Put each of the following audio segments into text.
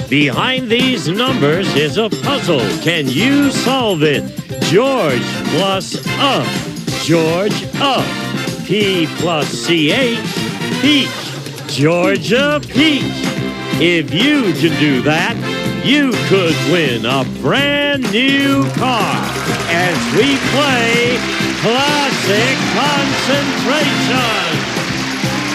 Behind these numbers is a puzzle. Can you solve it? George plus a. George a. P plus CH. Peach. Georgia Peach. If you can do that, you could win a brand new car as we play Classic Concentration.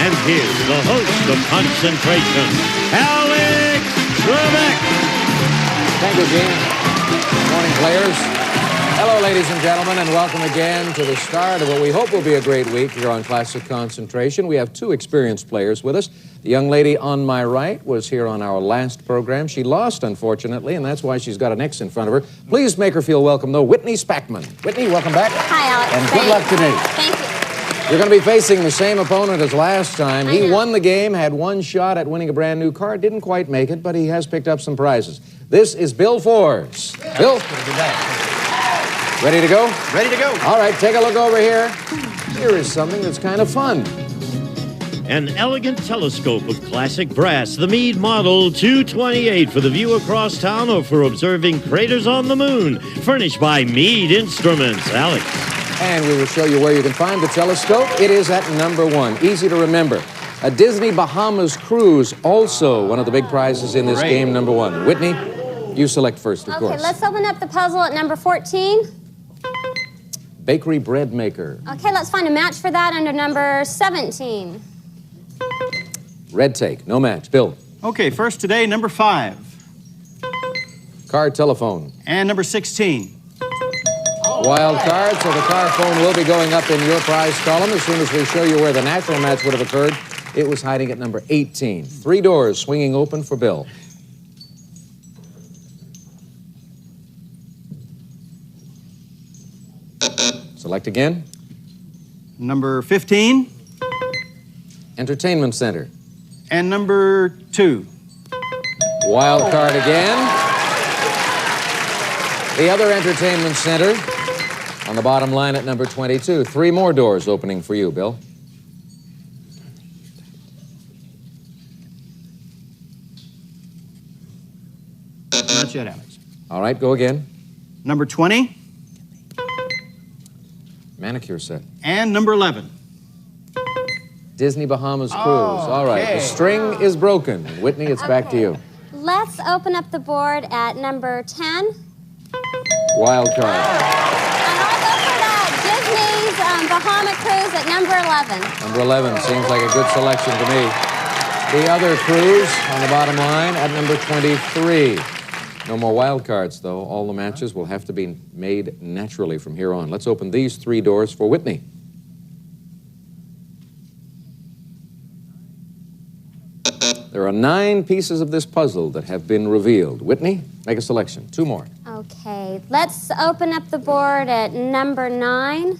And here's the host of Concentration, Alex Cymraeg. Thank you, Gene. Good morning, players. Hello, ladies and gentlemen, and welcome again to the start of what we hope will be a great week here on Classic Concentration. We have two experienced players with us. The young lady on my right was here on our last program. She lost, unfortunately, and that's why she's got an X in front of her. Please make her feel welcome, though, Whitney Spackman. Whitney, welcome back. Hi, Alex. And good luck today. Thank you. You're going to be facing the same opponent as last time. He won the game, had one shot at winning a brand new car, didn't quite make it, but he has picked up some prizes. This is Bill Forbes. Bill? Ready to go? Ready to go. All right, take a look over here. Here is something that's kind of fun. An elegant telescope of classic brass, the Meade Model 228 for the view across town or for observing craters on the moon. Furnished by Meade Instruments. Alex. And we will show you where you can find the telescope. It is at number 1. Easy to remember. A Disney Bahamas cruise, also one of the big prizes in this game, number 1. Whitney, you select first, of course. Okay, let's open up the puzzle at number 14. Bakery bread maker. Okay, let's find a match for that under number 17. Red take, no match. Bill. Okay, first today, number 5. Car telephone. And number 16. Wild card, so the car phone will be going up in your prize column as soon as we show you where the natural match would have occurred. It was hiding at number 18. 3 doors swinging open for Bill. Select again. Number 15. Entertainment center. And number 2. Wild card again. The other entertainment center on the bottom line at number 22. 3 more doors opening for you, Bill. Not yet, Alex. All right, go again. Number 20. Manicure set. And number 11. Disney Bahamas cruise. All right, the string is broken. Whitney, it's back to you. Let's open up the board at number 10. Wild card. And I'll go for that Disney's Bahama cruise at number 11. Number 11 seems like a good selection to me. The other cruise on the bottom line at number 23. No more wild cards, though. All the matches will have to be made naturally from here on. Let's open these 3 doors for Whitney. There are 9 pieces of this puzzle that have been revealed. Whitney, make a selection. 2 more. Okay, let's open up the board at number 9.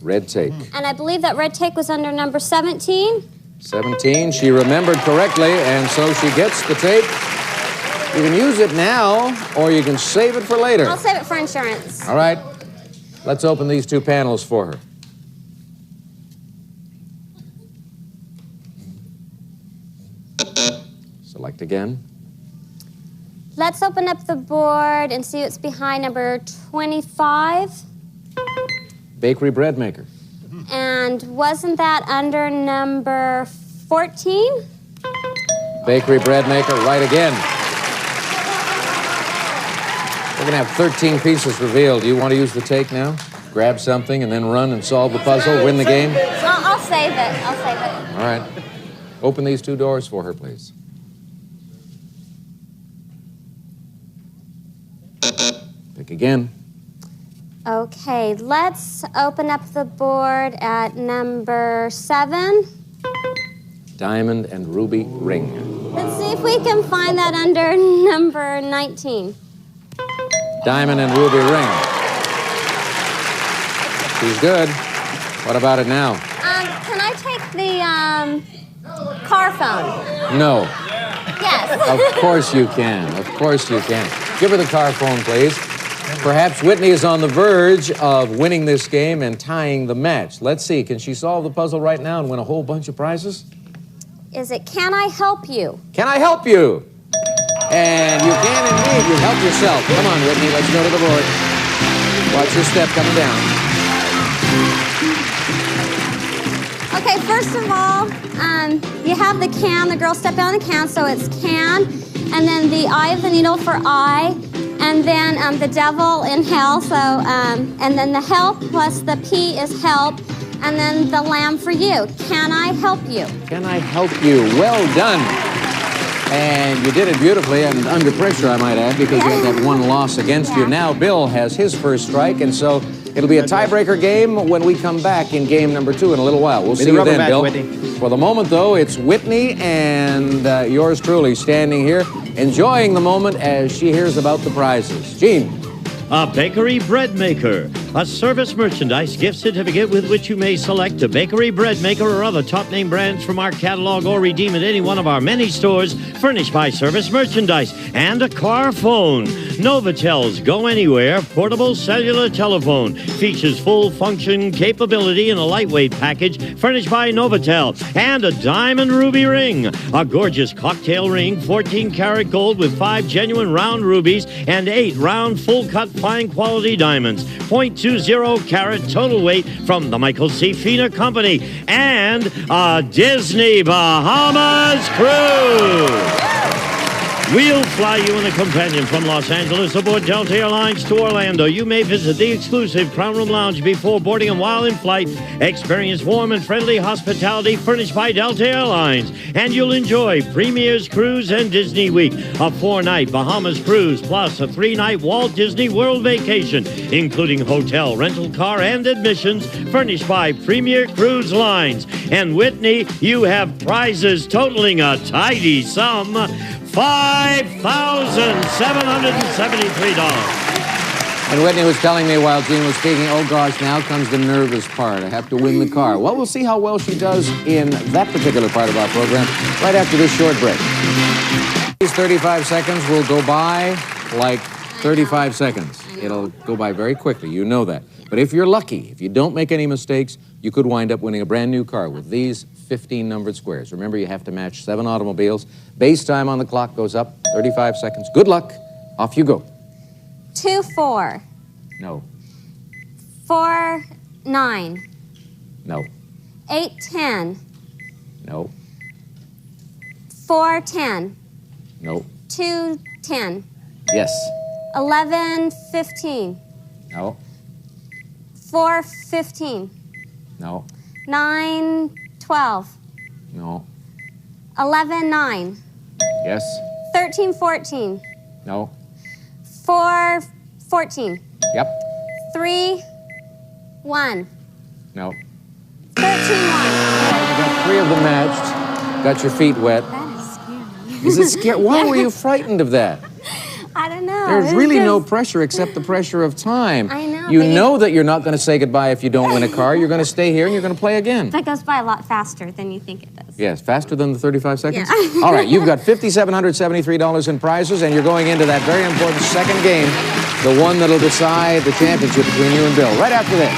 Red tape. And I believe that red tape was under number 17. 17, she remembered correctly, and so she gets the tape. You can use it now, or you can save it for later. I'll save it for insurance. All right. Let's open these 2 panels for her. Select again. Let's open up the board and see what's behind number 25. Bakery bread maker. And wasn't that under number 14? Bakery bread maker, right again. We're going to have 13 pieces revealed. Do you want to use the take now? Grab something and then run and solve the puzzle, win the game? I'll save it. I'll save it. All right. Open these 2 doors for her, please. Pick again. Okay, let's open up the board at number 7. Diamond and ruby ring. Let's see if we can find that under number 19. Diamond and ruby ring. She's good. What about it now? Can I take the car phone? No. Yes. Of course you can. Of course you can. Give her the car phone, please. Perhaps Whitney is on the verge of winning this game and tying the match. Let's see. Can she solve the puzzle right now and win a whole bunch of prizes? Is it Can I Help You? Can I help you? And you can indeed. You help yourself. Come on, Whitney. Let's go to the board. Watch your step coming down. Okay, first of all, you have the can. The girls step on the can, so it's can. And then the eye of the needle for eye. And then the devil in hell, so, and then the help plus the P is help. And then the lamb for you. Can I help you? Can I help you? Well done. And you did it beautifully and under pressure, I might add, because you had that one loss against you. Now Bill has his first strike, and so it'll be a tiebreaker game when we come back in game number 2 in a little while. We'll see you then, Bill. For the moment, though, it's Whitney and yours truly standing here, enjoying the moment as she hears about the prizes. Gene. A bakery bread maker. A service merchandise gift certificate with which you may select a bakery bread maker or other top name brands from our catalog or redeem at any one of our many stores furnished by Service Merchandise. And a car phone. Novatel's Go Anywhere portable cellular telephone. Features full function capability in a lightweight package furnished by Novatel. And a diamond ruby ring. A gorgeous cocktail ring, 14-karat gold with 5 genuine round rubies and 8 round full-cut fine quality diamonds. 0.20 carat total weight from the Michael C. Fina Company. And a Disney Bahamas cruise. We'll fly you in a companion from Los Angeles aboard Delta Airlines to Orlando. You may visit the exclusive Crown Room Lounge before boarding, and while in flight, experience warm and friendly hospitality furnished by Delta Airlines. And you'll enjoy Premier's Cruise and Disney Week, a 4-night Bahamas cruise, plus a 3-night Walt Disney World vacation, including hotel, rental car, and admissions furnished by Premier Cruise Lines. And Whitney, you have prizes totaling a tidy sum, $5,773. And Whitney was telling me while Gene was speaking, oh gosh, now comes the nervous part. I have to win the car. Well, we'll see how well she does in that particular part of our program right after this short break. These 35 seconds will go by like 35 seconds. It'll go by very quickly, you know that. But if you're lucky, if you don't make any mistakes, you could wind up winning a brand new car with these 15 numbered squares. Remember, you have to match 7 automobiles. Base time on the clock goes up, 35 seconds. Good luck. Off you go. 2-4. No. 4-9. No. 8-10. No. 4-10. No. 2-10. Yes. 11-15. No. 4-15. No. 9-12. No. 11-9. Yes. 13-14. No. 4-14. Yep. 3-1. No. 13-1. You got 3 of them matched. Got your feet wet. That is scary. Is it scary? Why were you frightened of that? I don't know. There's really no pressure except the pressure of time. I know. You know that you're not going to say goodbye if you don't win a car. You're going to stay here and you're going to play again. That goes by a lot faster than you think it does. Yes, faster than the 35 seconds? Yeah. All right, you've got $5,773 in prizes, and you're going into that very important second game, the one that'll decide the championship between you and Bill, right after this.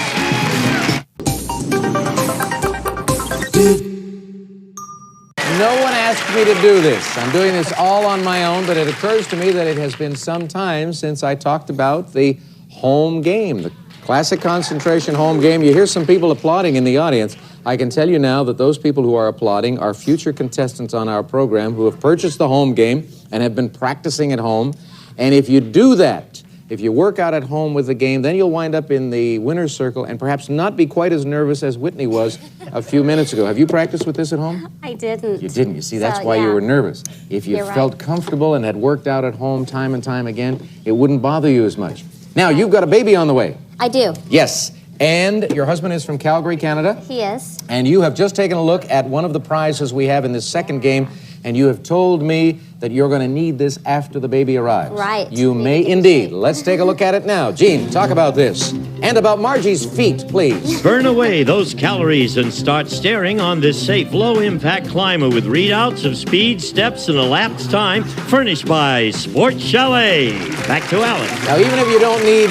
No one asked me to do this. I'm doing this all on my own, but it occurs to me that it has been some time since I talked about the home game, the classic concentration home game. You hear some people applauding in the audience. I can tell you now that those people who are applauding are future contestants on our program who have purchased the home game and have been practicing at home. And if you do that, if you work out at home with the game, then you'll wind up in the winner's circle and perhaps not be quite as nervous as Whitney was a few minutes ago. Have you practiced with this at home? I didn't. You didn't. You see, that's So, why yeah. you were nervous. If you You're felt right. comfortable and had worked out at home time and time again, it wouldn't bother you as much. Now, you've got a baby on the way. I do. Yes. And your husband is from Calgary, Canada. He is. And you have just taken a look at one of the prizes we have in this second game, and you have told me that you're going to need this after the baby arrives. Right. You may indeed. Let's take a look at it now. Gene, talk about this. And about Margie's feet, please. Burn away those calories and start staring on this safe, low-impact climber with readouts of speed, steps, and elapsed time, furnished by Sports Chalet. Back to Alex. Now, even if you don't need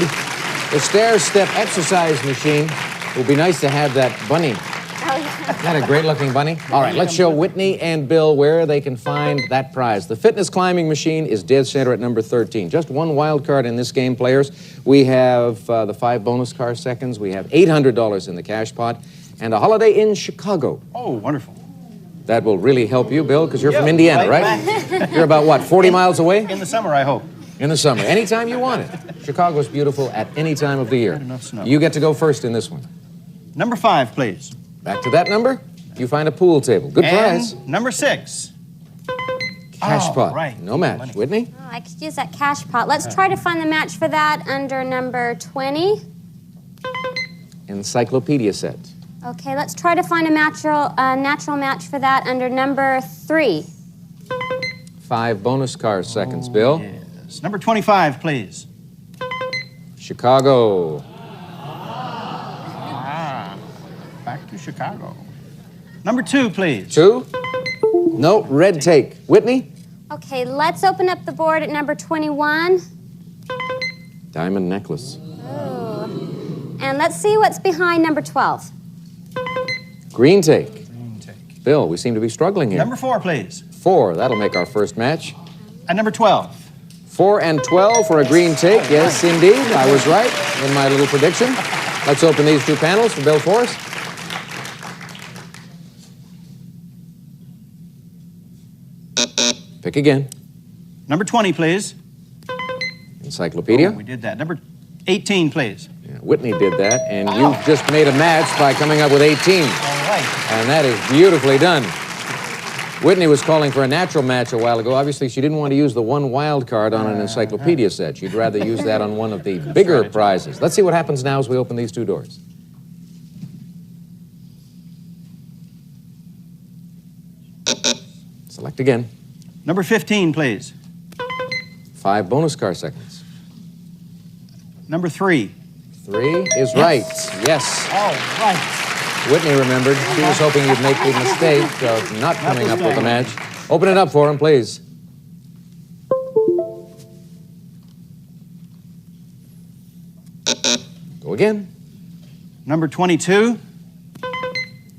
the stair-step exercise machine, it would be nice to have that bunny Isn't that a great-looking bunny? All right, let's show Whitney and Bill where they can find that prize. The fitness climbing machine is dead center at number 13. Just one wild card in this game, players. We have the 5 bonus car seconds. We have $800 in the cash pot and a holiday in Chicago. Oh, wonderful. That will really help you, Bill, because you're from Indiana, right? You're about, what, 40 miles away? In the summer, I hope. In the summer, anytime you want it. Chicago's beautiful at any time of the year. Enough snow. You get to go first in this one. Number 5, please. Back to that number, you find a pool table. Good prize. And number 6. Cash pot. Right. No match. Money. Whitney? Oh, I could use that cash pot. Let's try to find the match for that under number 20. Encyclopedia set. Okay, let's try to find a natural match for that under number 3. 5 bonus car seconds, Bill. Yes. Number 25, please. Chicago. Back to Chicago. Number 2, please. 2. No, red take. Whitney? Okay, let's open up the board at number 21. Diamond necklace. Ooh. And let's see what's behind number 12. Green take. Green take. Bill, we seem to be struggling here. Number 4, please. 4, that'll make our first match. And number 12. 4 and 12 for a green take. Yes, indeed. I was right in my little prediction. Let's open these 2 panels for Bill Forrest. Pick again. Number 20, please. Encyclopedia. Oh, we did that. Number 18, please. Yeah, Whitney did that, and you just made a match by coming up with 18. All right. And that is beautifully done. Whitney was calling for a natural match a while ago. Obviously, she didn't want to use the 1 wild card on an encyclopedia set. She'd rather use that on one of the bigger prizes. Let's see what happens now as we open these 2 doors. Select again. Number 15, please. 5 bonus car seconds. Number 3. 3 is right. Yes. All right. Whitney remembered. She was hoping you'd make the mistake of not coming up with a match. Open it up for him, please. Go again. Number 22.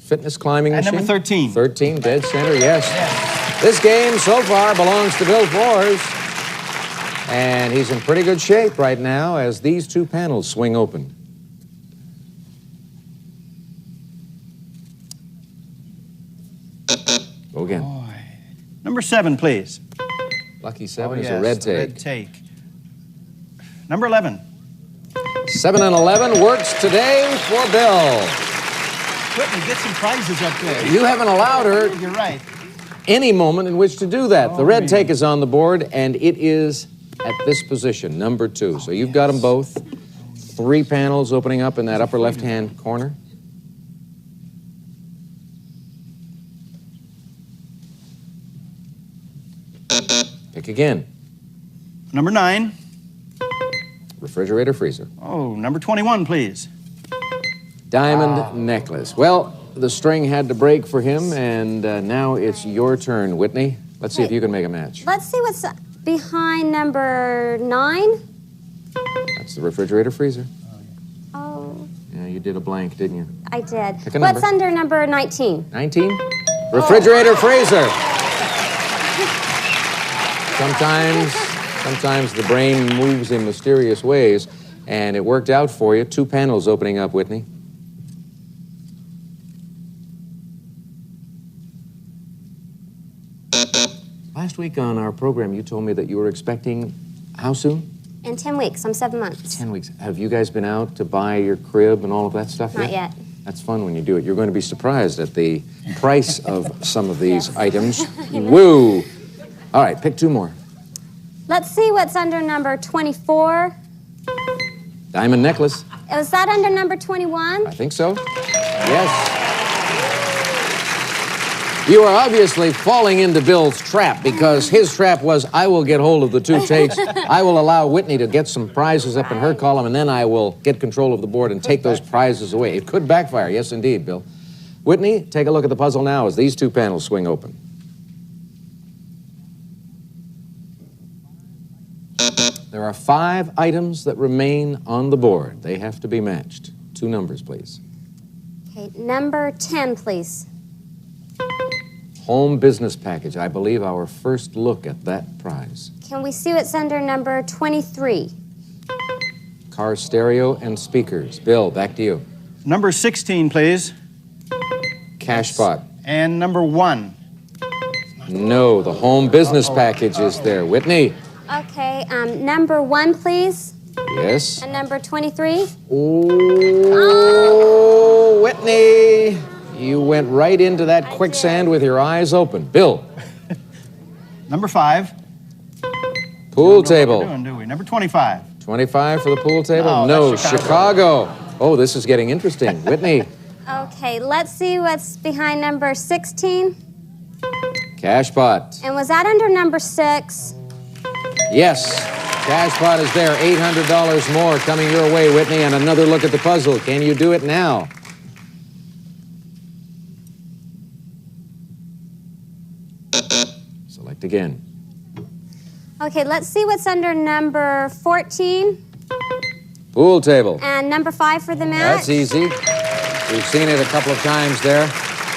Fitness climbing And machine. number 13. 13, dead center, yes. This game so far belongs to Bill Forrest. And he's in pretty good shape right now as these 2 panels swing open. Go again. Boy. Number 7, please. Lucky 7 Oh, is yes, a red the take. Red take. Number 11. 7 and 11 works today for Bill. Whitney, get some prizes up there. You haven't allowed her You're right. any moment in which to do that. The red take is on the board, and it is at this position, number 2. So you've got them both. 3 panels opening up in that upper left-hand corner. Pick again. Number 9. Refrigerator, freezer. Oh, number 21, please. Diamond necklace. Well, the string had to break for him, and now it's your turn, Whitney. Let's see if you can make a match. Let's see what's behind number 9. That's the refrigerator, freezer. Oh, Yeah, you did a blank, didn't you? I did. Pick a What's number. under number 19? 19? Refrigerator, freezer. Sometimes the brain moves in mysterious ways, and it worked out for you. 2 panels opening up, Whitney. Last week on our program, you told me that you were expecting how soon? In 10 weeks. I'm 7 months. 10 weeks. Have you guys been out to buy your crib and all of that stuff Not yet. That's fun when you do it. You're going to be surprised at the price of some of these items. Woo! All right, pick 2 more. Let's see what's under number 24. Diamond necklace. Was that under number 21? I think so. Yes. You are obviously falling into Bill's trap because his trap was, I will get hold of the 2 takes. I will allow Whitney to get some prizes up in her column, and then I will get control of the board and take those prizes away. It could backfire. Yes, indeed, Bill. Whitney, take a look at the puzzle now as these 2 panels swing open. There are 5 items that remain on the board. They have to be matched. 2 numbers, please. Okay, number 10, please. Home business package. I believe our first look at that prize. Can we see what's under number 23? Car stereo and speakers. Bill, back to you. Number 16, please. Cash spot. And number 1. No, the home business package is there. Whitney. Okay, number 1, please. Yes. And number 23? Oh, Whitney. You went right into that quicksand with your eyes open. Bill. Number 5. Pool What table. we're doing, do we? Number 25. 25 for the pool table? Oh, No, that's Chicago. Oh, this is getting interesting. Whitney. Okay, let's see what's behind number 16. Cash pot. And was that under number 6? Yes. Cash pot is there. $800 more coming your way, Whitney. And another look at the puzzle. Can you do it now? Select again. Okay, let's see what's under number 14. Pool table. And number 5 for the match. That's easy. We've seen it a couple of times there.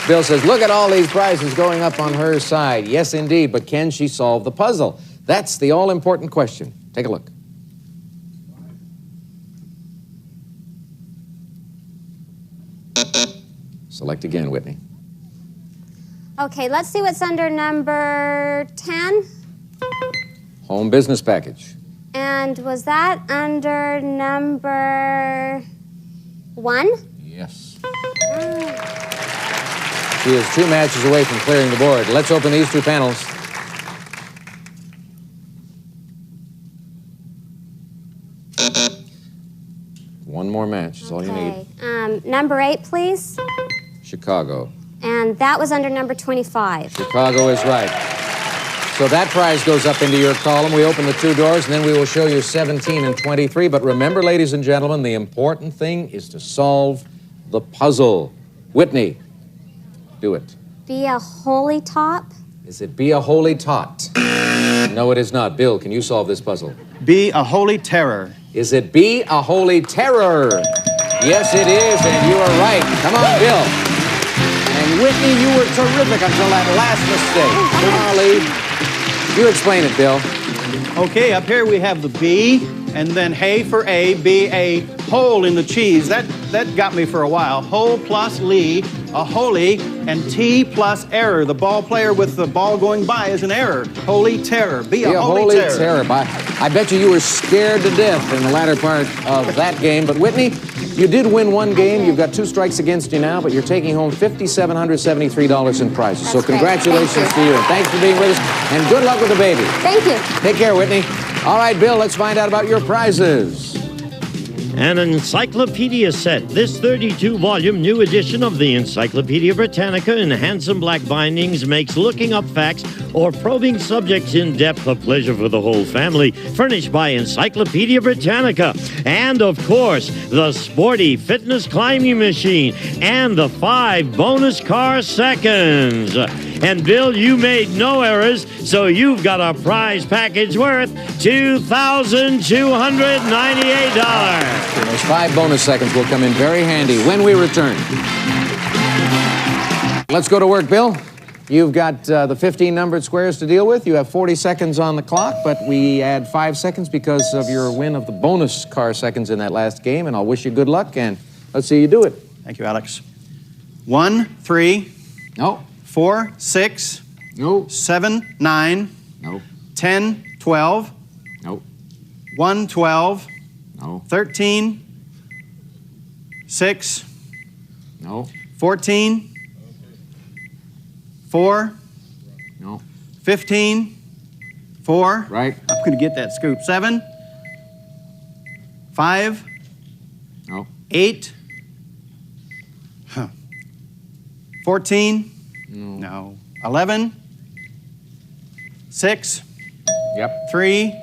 Bill says, look at all these prizes going up on her side. Yes, indeed, but can she solve the puzzle? That's the all-important question. Take a look. Select again, Whitney. Okay, let's see what's under number 10. Home business package. And was that under number 1? Yes. She is 2 matches away from clearing the board. Let's open these 2 panels. One more match is all you need. Number 8, please. Chicago. And that was under number 25. Chicago is right. So that prize goes up into your column. We open the 2 doors, and then we will show you 17 and 23. But remember, ladies and gentlemen, the important thing is to solve the puzzle. Whitney, do it. Be a holy top. Is it be a holy tot? No, it is not. Bill, can you solve this puzzle? Be a holy terror. Is it be a holy terror? Yes, it is, and you are right. Come on, Bill. And Whitney, you were terrific until that last mistake. Come on, Lee. You explain it, Bill. Okay, up here we have the B, and then hey for A, be a hole in the cheese. That got me for a while. Hole plus Lee, a holy, and T plus error. The ball player with the ball going by is an error. Holy terror. Be a holy terror. I bet you were scared to death in the latter part of that game. But Whitney, you did win 1 game. You've got 2 strikes against you now, but you're taking home $5,773 in prizes. So congratulations to you, and thanks for being with us, and good luck with the baby. Thank you. Take care, Whitney. All right, Bill, let's find out about your prizes. An encyclopedia set. This 32-volume new edition of the Encyclopedia Britannica in handsome black bindings makes looking up facts or probing subjects in depth a pleasure for the whole family. Furnished by Encyclopedia Britannica. And, of course, the sporty fitness climbing machine and the 5 bonus car seconds. And, Bill, you made no errors, so you've got a prize package worth $2,298. Those 5 bonus seconds will come in very handy when we return. Let's go to work, Bill. You've got the 15 numbered squares to deal with. You have 40 seconds on the clock, but we add 5 seconds because of your win of the bonus car seconds in that last game, and I'll wish you good luck, and let's see you do it. Thank you, Alex. 1, 3. No. 4, 6. No. 7, 9. No. 10, 12. No. 1, 12. No. 13. 6. No. 14. 4. No. 15. 4. Right. I'm going to get that scoop. 7. 5. No. 8. 14. No. 11. 6. Yep. 3.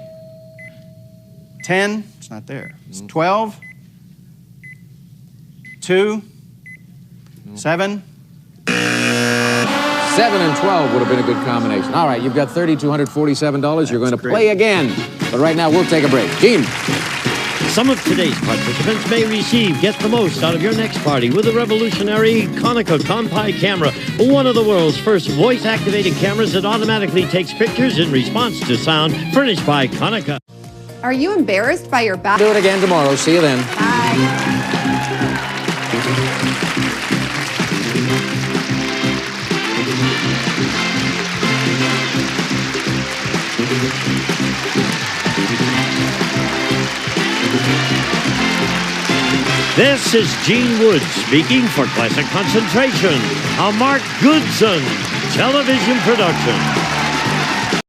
10. It's not there. It's 12. 2. 7. 7 and 12 would have been a good combination. All right, you've got $3,247. You're going to play again. But right now, we'll take a break. Gene. Some of today's participants may receive Get the Most Out of Your Next Party with a revolutionary Konica Compi camera, one of the world's first voice-activated cameras that automatically takes pictures in response to sound, furnished by Konica. Are you embarrassed by your back? Do it again tomorrow. See you then. Bye. This is Gene Wood speaking for Classic Concentration, a Mark Goodson television production.